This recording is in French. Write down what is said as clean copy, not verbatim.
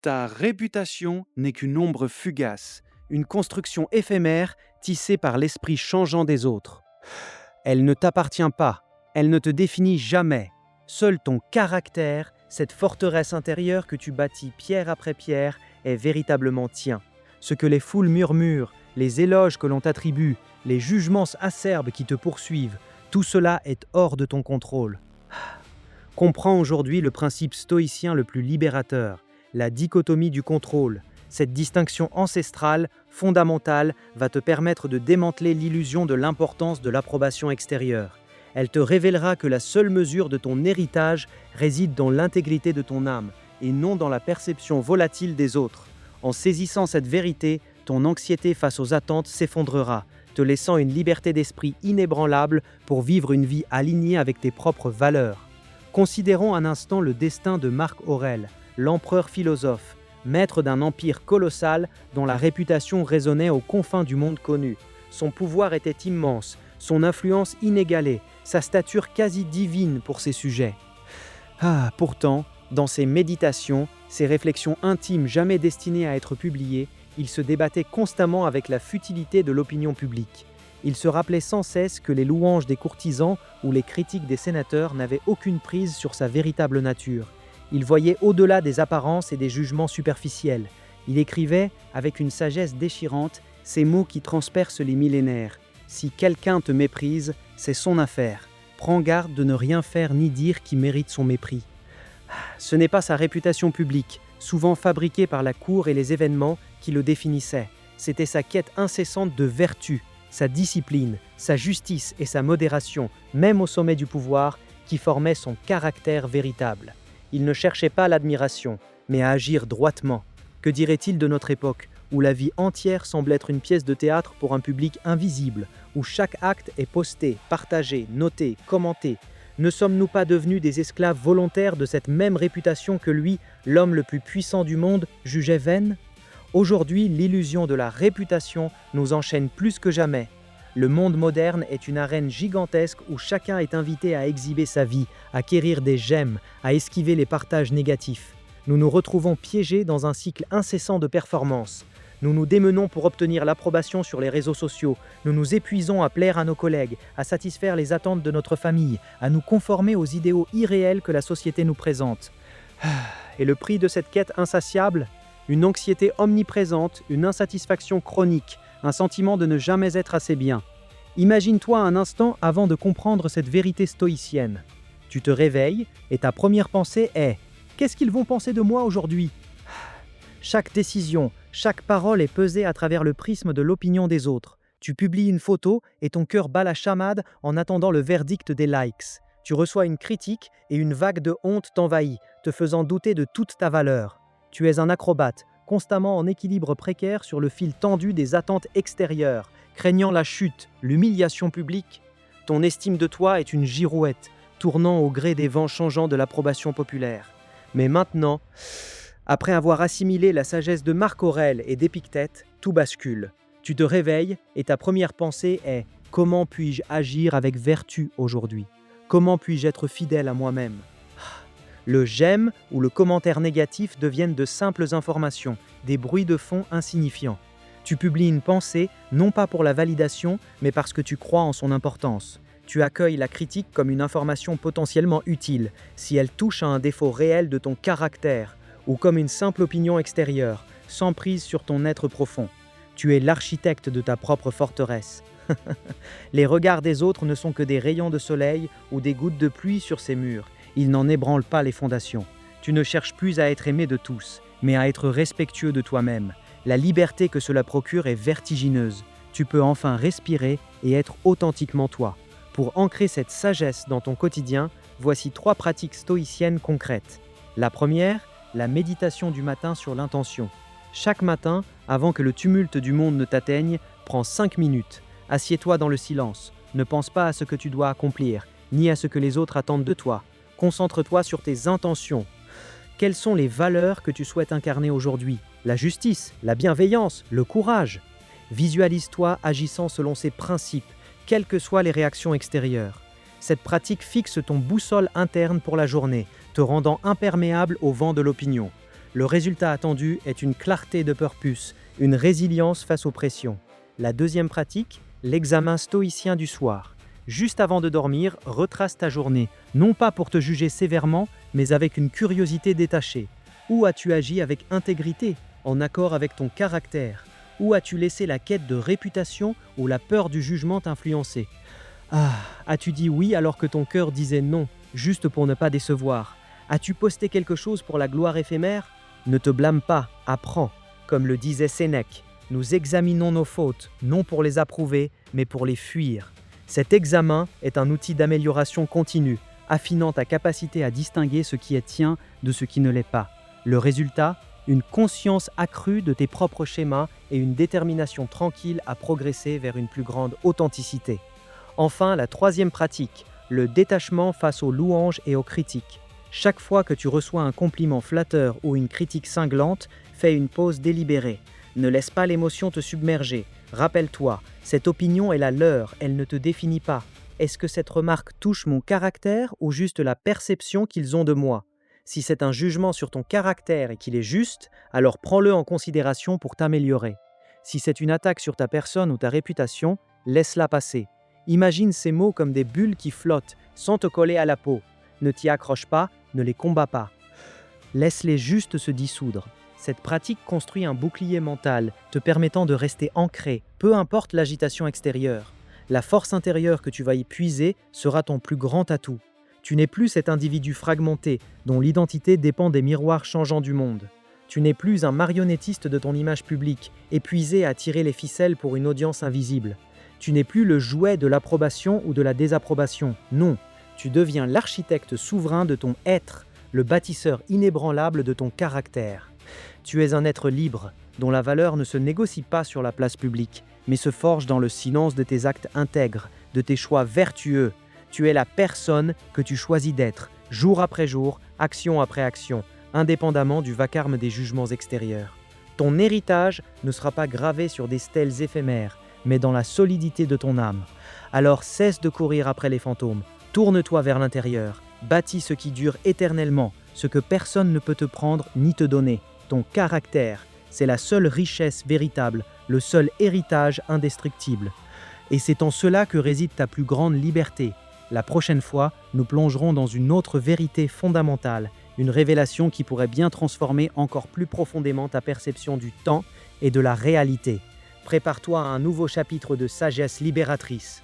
Ta réputation n'est qu'une ombre fugace, une construction éphémère tissée par l'esprit changeant des autres. Elle ne t'appartient pas, elle ne te définit jamais. Seul ton caractère, cette forteresse intérieure que tu bâtis pierre après pierre, est véritablement tien. Ce que les foules murmurent, les éloges que l'on t'attribue, les jugements acerbes qui te poursuivent, tout cela est hors de ton contrôle. Comprends aujourd'hui le principe stoïcien le plus libérateur, la dichotomie du contrôle. Cette distinction ancestrale, fondamentale, va te permettre de démanteler l'illusion de l'importance de l'approbation extérieure. Elle te révélera que la seule mesure de ton héritage réside dans l'intégrité de ton âme et non dans la perception volatile des autres. En saisissant cette vérité, ton anxiété face aux attentes s'effondrera, te laissant une liberté d'esprit inébranlable pour vivre une vie alignée avec tes propres valeurs. Considérons un instant le destin de Marc Aurèle, l'empereur philosophe, maître d'un empire colossal dont la réputation résonnait aux confins du monde connu. Son pouvoir était immense, son influence inégalée, sa stature quasi divine pour ses sujets. Pourtant, dans ses méditations, ses réflexions intimes jamais destinées à être publiées, il se débattait constamment avec la futilité de l'opinion publique. Il se rappelait sans cesse que les louanges des courtisans ou les critiques des sénateurs n'avaient aucune prise sur sa véritable nature. Il voyait au-delà des apparences et des jugements superficiels. Il écrivait, avec une sagesse déchirante, ces mots qui transpercent les millénaires. « Si quelqu'un te méprise, c'est son affaire. Prends garde de ne rien faire ni dire qui mérite son mépris. » Ce n'est pas sa réputation publique, souvent fabriquée par la cour et les événements, qui le définissait. C'était sa quête incessante de vertu, sa discipline, sa justice et sa modération, même au sommet du pouvoir, qui formaient son caractère véritable. Il ne cherchait pas l'admiration, mais à agir droitement. Que dirait-il de notre époque, où la vie entière semble être une pièce de théâtre pour un public invisible, où chaque acte est posté, partagé, noté, commenté? Ne sommes-nous pas devenus des esclaves volontaires de cette même réputation que lui, l'homme le plus puissant du monde, jugeait vaine? Aujourd'hui, l'illusion de la réputation nous enchaîne plus que jamais. Le monde moderne est une arène gigantesque où chacun est invité à exhiber sa vie, à quérir des j'aime, à esquiver les partages négatifs. Nous nous retrouvons piégés dans un cycle incessant de performance. Nous nous démenons pour obtenir l'approbation sur les réseaux sociaux. Nous nous épuisons à plaire à nos collègues, à satisfaire les attentes de notre famille, à nous conformer aux idéaux irréels que la société nous présente. Et le prix de cette quête insatiable? Une anxiété omniprésente, une insatisfaction chronique, un sentiment de ne jamais être assez bien. Imagine-toi un instant avant de comprendre cette vérité stoïcienne. Tu te réveilles et ta première pensée est « Qu'est-ce qu'ils vont penser de moi aujourd'hui ?» Chaque décision, chaque parole est pesée à travers le prisme de l'opinion des autres. Tu publies une photo et ton cœur bat la chamade en attendant le verdict des likes. Tu reçois une critique et une vague de honte t'envahit, te faisant douter de toute ta valeur. Tu es un acrobate, constamment en équilibre précaire sur le fil tendu des attentes extérieures, craignant la chute, l'humiliation publique. Ton estime de toi est une girouette, tournant au gré des vents changeants de l'approbation populaire. Mais maintenant, après avoir assimilé la sagesse de Marc Aurèle et d'Épictète, tout bascule. Tu te réveilles et ta première pensée est « Comment puis-je agir avec vertu aujourd'hui ? Comment puis-je être fidèle à moi-même ?» Le j'aime ou le commentaire négatif deviennent de simples informations, des bruits de fond insignifiants. Tu publies une pensée, non pas pour la validation, mais parce que tu crois en son importance. Tu accueilles la critique comme une information potentiellement utile, si elle touche à un défaut réel de ton caractère, ou comme une simple opinion extérieure, sans prise sur ton être profond. Tu es l'architecte de ta propre forteresse. Les regards des autres ne sont que des rayons de soleil ou des gouttes de pluie sur ces murs. Ils n'en ébranlent pas les fondations. Tu ne cherches plus à être aimé de tous, mais à être respectueux de toi-même. La liberté que cela procure est vertigineuse. Tu peux enfin respirer et être authentiquement toi. Pour ancrer cette sagesse dans ton quotidien, voici 3 pratiques stoïciennes concrètes. La première, la méditation du matin sur l'intention. Chaque matin, avant que le tumulte du monde ne t'atteigne, prends 5 minutes. Assieds-toi dans le silence. Ne pense pas à ce que tu dois accomplir, ni à ce que les autres attendent de toi. Concentre-toi sur tes intentions. Quelles sont les valeurs que tu souhaites incarner aujourd'hui? La justice, la bienveillance, le courage. Visualise-toi agissant selon ces principes, quelles que soient les réactions extérieures. Cette pratique fixe ton boussole interne pour la journée, te rendant imperméable au vent de l'opinion. Le résultat attendu est une clarté de purpose, une résilience face aux pressions. La deuxième pratique, l'examen stoïcien du soir. Juste avant de dormir, retrace ta journée, non pas pour te juger sévèrement, mais avec une curiosité détachée. Où as-tu agi avec intégrité, en accord avec ton caractère? Où as-tu laissé la quête de réputation ou la peur du jugement t'influencer? As-tu dit oui alors que ton cœur disait non, juste pour ne pas décevoir? As-tu posté quelque chose pour la gloire éphémère? Ne te blâme pas, apprends. Comme le disait Sénèque, nous examinons nos fautes, non pour les approuver, mais pour les fuir. Cet examen est un outil d'amélioration continue, affinant ta capacité à distinguer ce qui est tien de ce qui ne l'est pas. Le résultat, une conscience accrue de tes propres schémas et une détermination tranquille à progresser vers une plus grande authenticité. Enfin, la troisième pratique, le détachement face aux louanges et aux critiques. Chaque fois que tu reçois un compliment flatteur ou une critique cinglante, fais une pause délibérée. Ne laisse pas l'émotion te submerger. Rappelle-toi, cette opinion est la leur, elle ne te définit pas. Est-ce que cette remarque touche mon caractère ou juste la perception qu'ils ont de moi? Si c'est un jugement sur ton caractère et qu'il est juste, alors prends-le en considération pour t'améliorer. Si c'est une attaque sur ta personne ou ta réputation, laisse-la passer. Imagine ces mots comme des bulles qui flottent, sans te coller à la peau. Ne t'y accroche pas, ne les combats pas. Laisse-les juste se dissoudre. Cette pratique construit un bouclier mental, te permettant de rester ancré, peu importe l'agitation extérieure. La force intérieure que tu vas y puiser sera ton plus grand atout. Tu n'es plus cet individu fragmenté, dont l'identité dépend des miroirs changeants du monde. Tu n'es plus un marionnettiste de ton image publique, épuisé à tirer les ficelles pour une audience invisible. Tu n'es plus le jouet de l'approbation ou de la désapprobation. Non, tu deviens l'architecte souverain de ton être, le bâtisseur inébranlable de ton caractère. Tu es un être libre, dont la valeur ne se négocie pas sur la place publique, mais se forge dans le silence de tes actes intègres, de tes choix vertueux. Tu es la personne que tu choisis d'être, jour après jour, action après action, indépendamment du vacarme des jugements extérieurs. Ton héritage ne sera pas gravé sur des stèles éphémères, mais dans la solidité de ton âme. Alors cesse de courir après les fantômes, tourne-toi vers l'intérieur, bâtis ce qui dure éternellement, ce que personne ne peut te prendre ni te donner. Ton caractère, c'est la seule richesse véritable, le seul héritage indestructible. Et c'est en cela que réside ta plus grande liberté. La prochaine fois, nous plongerons dans une autre vérité fondamentale, une révélation qui pourrait bien transformer encore plus profondément ta perception du temps et de la réalité. Prépare-toi à un nouveau chapitre de sagesse libératrice.